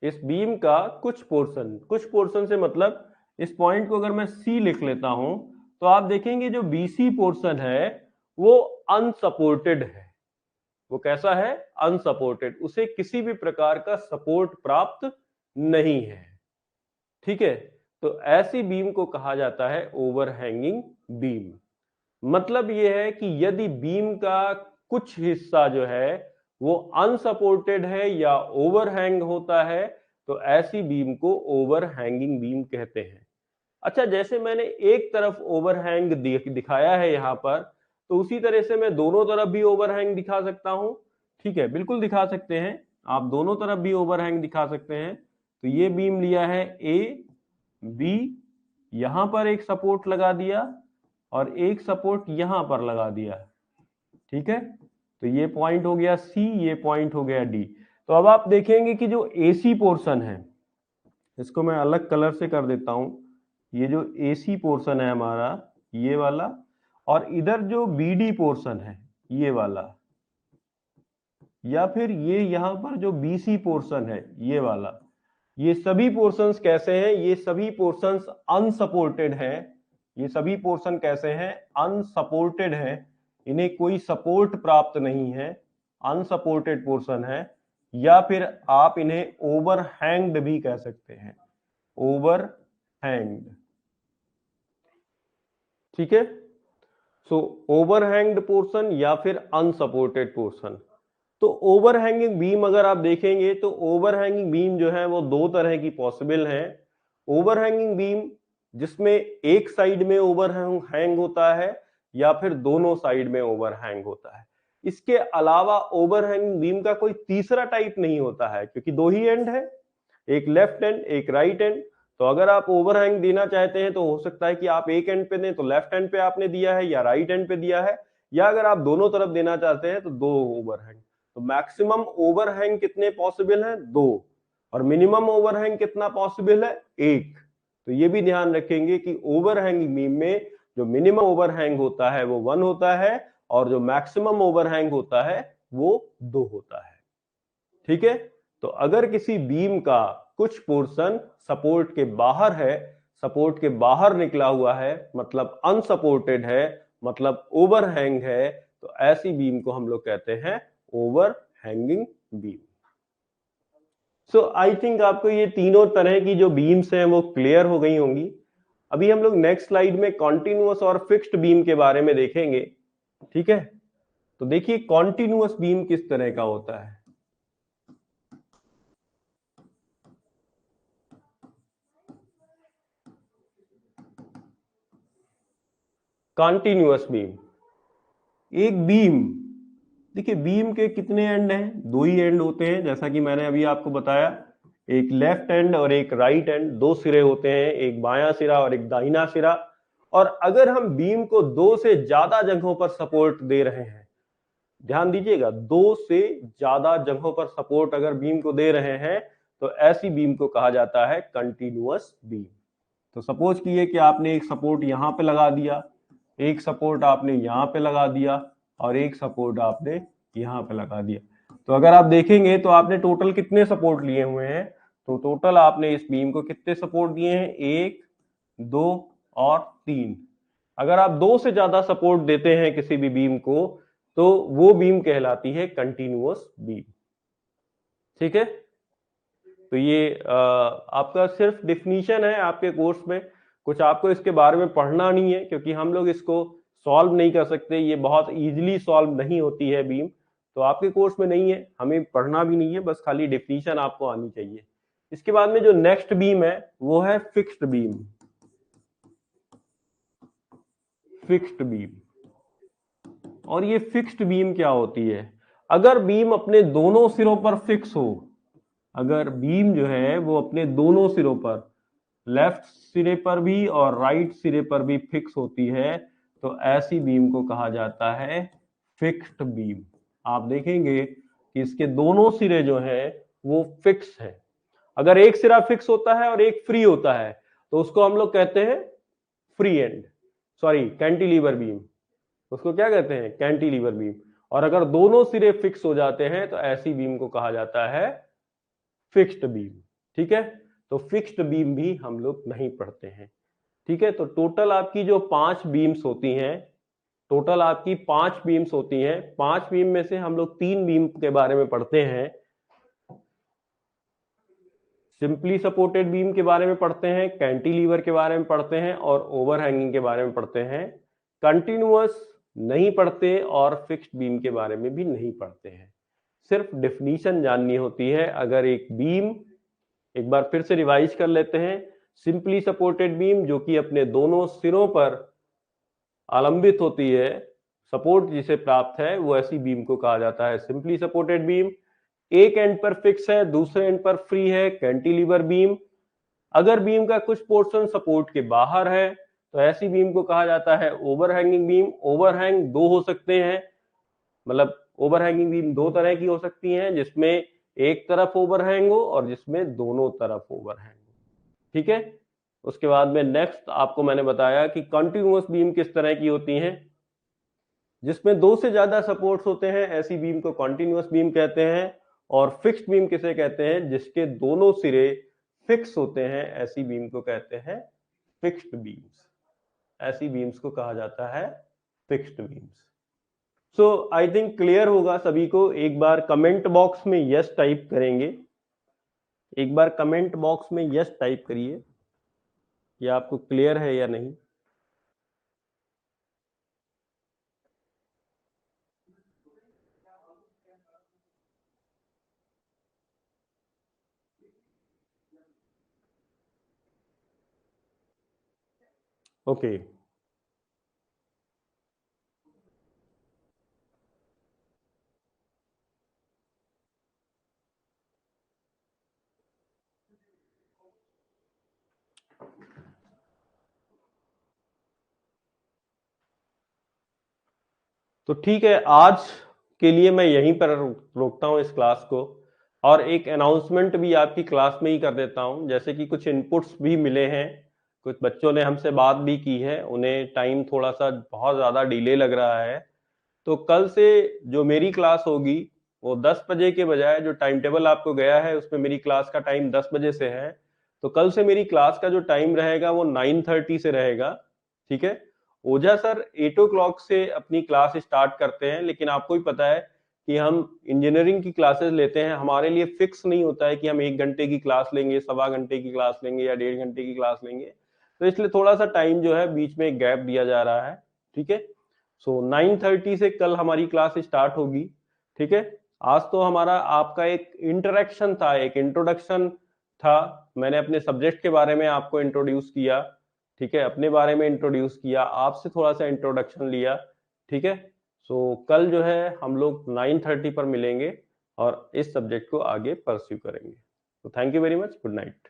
[SPEAKER 1] इस बीम का कुछ पोर्शन से मतलब इस पॉइंट को अगर मैं सी लिख लेता हूं, तो आप देखेंगे जो बीसी पोर्शन है वो अनसपोर्टेड है। वो कैसा है, अनसपोर्टेड, उसे किसी भी प्रकार का सपोर्ट प्राप्त नहीं है। ठीक है, तो ऐसी बीम को कहा जाता है ओवरहैंगिंग बीम। मतलब यह है कि यदि बीम का कुछ हिस्सा जो है वो अनसपोर्टेड है या ओवरहैंग होता है, तो ऐसी बीम को ओवरहैंगिंग बीम कहते हैं। अच्छा, जैसे मैंने एक तरफ ओवरहैंग दिखाया है यहां पर, तो उसी तरह से मैं दोनों तरफ भी ओवरहैंग दिखा सकता हूं। ठीक है, बिल्कुल दिखा सकते हैं, आप दोनों तरफ भी ओवरहैंग दिखा सकते हैं। तो ये बीम लिया है ए बी, यहां पर एक सपोर्ट लगा दिया और एक सपोर्ट यहां पर लगा दिया। ठीक है, तो ये पॉइंट हो गया सी, ये पॉइंट हो गया डी। तो अब आप देखेंगे कि जो एसी पोर्शन है, इसको मैं अलग कलर से कर देता हूं। ये जो एसी पोर्शन है हमारा, ये वाला, और इधर जो बीडी पोर्शन है ये वाला, या फिर ये यहां पर जो बीसी पोर्शन है ये वाला, ये सभी पोर्शंस कैसे हैं, ये सभी पोर्शंस अनसपोर्टेड हैं। ये सभी पोर्शन कैसे हैं, अनसपोर्टेड हैं। इन्हें कोई सपोर्ट प्राप्त नहीं है, अनसपोर्टेड पोर्शन है। या फिर आप इन्हें ओवरहैंग्ड भी कह सकते हैं, ओवरहैंग्ड। ठीक है, सो ओवरहैंग्ड पोर्शन या फिर अनसपोर्टेड पोर्शन। तो ओवरहैंगिंग बीम अगर आप देखेंगे तो ओवरहैंगिंग बीम जो है वो दो तरह की पॉसिबल है। ओवरहैंगिंग बीम जिसमें एक साइड में ओवरहैंग होता है या फिर दोनों साइड में ओवरहैंग होता है। इसके अलावा ओवरहैंगिंग बीम का कोई तीसरा टाइप नहीं होता है, क्योंकि दो ही एंड है, एक लेफ्ट एंड एक राइट एंड। तो अगर आप ओवरहैंग देना चाहते हैं तो हो सकता है कि आप एक एंड पे दें तो लेफ्ट एंड पे आपने दिया है या राइट एंड पे दिया है, या अगर आप दोनों तरफ देना चाहते हैं तो दो ओवरहैंग। तो मैक्सिमम ओवरहैंग कितने पॉसिबल हैं, दो, और मिनिमम ओवरहैंग कितना पॉसिबल है, एक। तो ये भी ध्यान रखेंगे कि ओवरहैंगिंग बीम में जो मिनिमम ओवरहैंग होता है वो 1 होता है और जो मैक्सिमम ओवरहैंग होता है वो 2 होता है। ठीक है, तो अगर किसी बीम का कुछ पोर्शन सपोर्ट के बाहर है, सपोर्ट के बाहर निकला हुआ है, मतलब अनसपोर्टेड है, मतलब ओवरहैंग है, तो ऐसी बीम को हम लोग कहते हैं overhanging beam. So I think आपको ये तीनों तरह की जो बीम्स हैं वो क्लियर हो गई होंगी। अभी हम लोग नेक्स्ट स्लाइड में कॉन्टिन्यूअस और फिक्स्ड बीम के बारे में देखेंगे। ठीक है, तो देखिए कॉन्टिन्यूअस बीम किस तरह का होता है। कॉन्टिन्यूअस बीम, एक बीम, देखिए बीम के कितने एंड हैं? दो ही एंड होते हैं, जैसा कि मैंने अभी आपको बताया, एक लेफ्ट एंड और एक राइट एंड, दो सिरे होते हैं, एक बायां सिरा और एक दाहिना सिरा। और अगर हम बीम को दो से ज्यादा जगहों पर सपोर्ट दे रहे हैं, ध्यान दीजिएगा, दो से ज्यादा जगहों पर सपोर्ट अगर बीम को दे रहे हैं तो ऐसी बीम को कहा जाता है कंटिन्यूअस बीम। तो सपोज कीजिए कि आपने एक सपोर्ट यहां पे लगा दिया, एक सपोर्ट आपने यहां पे लगा दिया और एक सपोर्ट आपने यहां पे लगा दिया। तो अगर आप देखेंगे तो आपने टोटल कितने सपोर्ट लिए हुए हैं? तो टोटल आपने इस बीम को कितने सपोर्ट दिए हैं? एक, दो और तीन। अगर आप दो से ज्यादा सपोर्ट देते हैं किसी भी बीम को तो वो बीम कहलाती है कंटिन्यूअस बीम। ठीक है, तो ये आपका सिर्फ डिफिनीशन है आपके कोर्स में, कुछ आपको इसके बारे में पढ़ना नहीं है, क्योंकि हम लोग इसको सॉल्व नहीं कर सकते, ये बहुत इजीली सॉल्व नहीं होती है बीम, तो आपके कोर्स में नहीं है, हमें पढ़ना भी नहीं है, बस खाली डिफिनीशन आपको आनी चाहिए। इसके बाद में जो नेक्स्ट बीम है वो है फिक्स्ड बीम। फिक्स्ड बीम, और ये फिक्स्ड बीम क्या होती है? अगर बीम अपने दोनों सिरों पर फिक्स हो, अगर बीम जो है वो अपने दोनों सिरों पर, लेफ्ट सिरे पर भी और राइट सिरे पर भी फिक्स होती है, तो ऐसी बीम को कहा जाता है फिक्स्ड बीम। आप देखेंगे कि इसके दोनों सिरे जो हैं वो फिक्स है। अगर एक सिरा फिक्स होता है और एक फ्री होता है तो उसको हम लोग कहते हैं free and, sorry cantilever beam, उसको क्या कहते हैं? Cantilever beam. और अगर दोनों सिरे फिक्स हो जाते हैं तो ऐसी बीम को कहा जाता है फिक्स्ड बीम। ठीक है, तो फिक्स्ड बीम भी हम लोग नहीं पढ़ते हैं। ठीक है, तो टोटल आपकी जो 5 बीम्स होती हैं, टोटल आपकी 5 बीम्स होती हैं, 5 बीम में से हम लोग 3 बीम के बारे में पढ़ते हैं। सिंपली सपोर्टेड बीम के बारे में पढ़ते हैं, कैंटिलीवर के बारे में पढ़ते हैं और ओवरहैंगिंग के बारे में पढ़ते हैं। कंटिन्यूअस नहीं पढ़ते और फिक्स्ड बीम के बारे में भी नहीं पढ़ते हैं। सिर्फ डेफिनीशन जाननी होती है। अगर एक बीम, एक बार फिर से रिवाइज कर लेते हैं, सिंपली सपोर्टेड बीम जो कि अपने दोनों सिरों पर आलंबित होती है, सपोर्ट जिसे प्राप्त है, वो ऐसी बीम को कहा जाता है सिंपली सपोर्टेड बीम। एक एंड पर फिक्स है, दूसरे एंड पर फ्री है, कैंटिलीवर बीम। अगर बीम का कुछ पोर्शन सपोर्ट के बाहर है तो ऐसी बीम को कहा जाता है ओवरहैंगिंग बीम। ओवरहैंग दो हो सकते हैं, मतलब ओवरहैंगिंग बीम दो तरह की हो सकती हैं, जिसमें एक तरफ ओवरहैंग हो और जिसमें दोनों तरफ ओवरहैंग हो। ठीक है, उसके बाद में नेक्स्ट आपको मैंने बताया कि कंटिन्यूअस बीम किस तरह की होती हैं, जिसमें दो से ज्यादा सपोर्ट्स होते हैं, ऐसी बीम को कंटिन्यूअस बीम कहते हैं। और फिक्स्ड बीम किसे कहते हैं? जिसके दोनों सिरे फिक्स होते हैं, ऐसी बीम को कहते हैं फिक्स्ड बीम्स। ऐसी बीम्स को कहा जाता है fixed beams. So I think clear होगा सभी को। एक बार कमेंट बॉक्स में यस टाइप करेंगे, एक बार कमेंट बॉक्स में यस टाइप करिए कि आपको क्लियर है या नहीं। ओके, तो ठीक है, आज के लिए मैं यहीं पर रोकता हूं इस क्लास को, और एक अनाउंसमेंट भी आपकी क्लास में ही कर देता हूं। जैसे कि कुछ इनपुट्स भी मिले हैं, कुछ बच्चों ने हमसे बात भी की है, उन्हें टाइम थोड़ा सा बहुत ज़्यादा डिले लग रहा है। तो कल से जो मेरी क्लास होगी वो 10 बजे के बजाय, जो टाइम टेबल आपको गया है उसमें मेरी क्लास का टाइम 10 बजे से है, तो कल से मेरी क्लास का जो टाइम रहेगा वो 9:30 से रहेगा। ठीक है, ओझा सर 8 o'clock से अपनी क्लास स्टार्ट करते हैं, लेकिन आपको ही पता है कि हम इंजीनियरिंग की क्लासेस लेते हैं, हमारे लिए फिक्स नहीं होता है कि हम 1 घंटे की क्लास लेंगे, सवा घंटे की क्लास लेंगे या 1.5 घंटे की क्लास लेंगे। तो इसलिए थोड़ा सा टाइम जो है बीच में गैप दिया जा रहा है। ठीक है, सो 9:30 से कल हमारी क्लास स्टार्ट होगी। ठीक है, आज तो हमारा आपका एक इंटरेक्शन था, एक इंट्रोडक्शन था, मैंने अपने सब्जेक्ट के बारे में आपको इंट्रोड्यूस किया। ठीक है, अपने बारे में इंट्रोड्यूस किया, आपसे थोड़ा सा इंट्रोडक्शन लिया। ठीक है, सो कल जो है हम लोग 9:30 पर मिलेंगे और इस सब्जेक्ट को आगे परस्यू करेंगे। तो thank you very much, good night.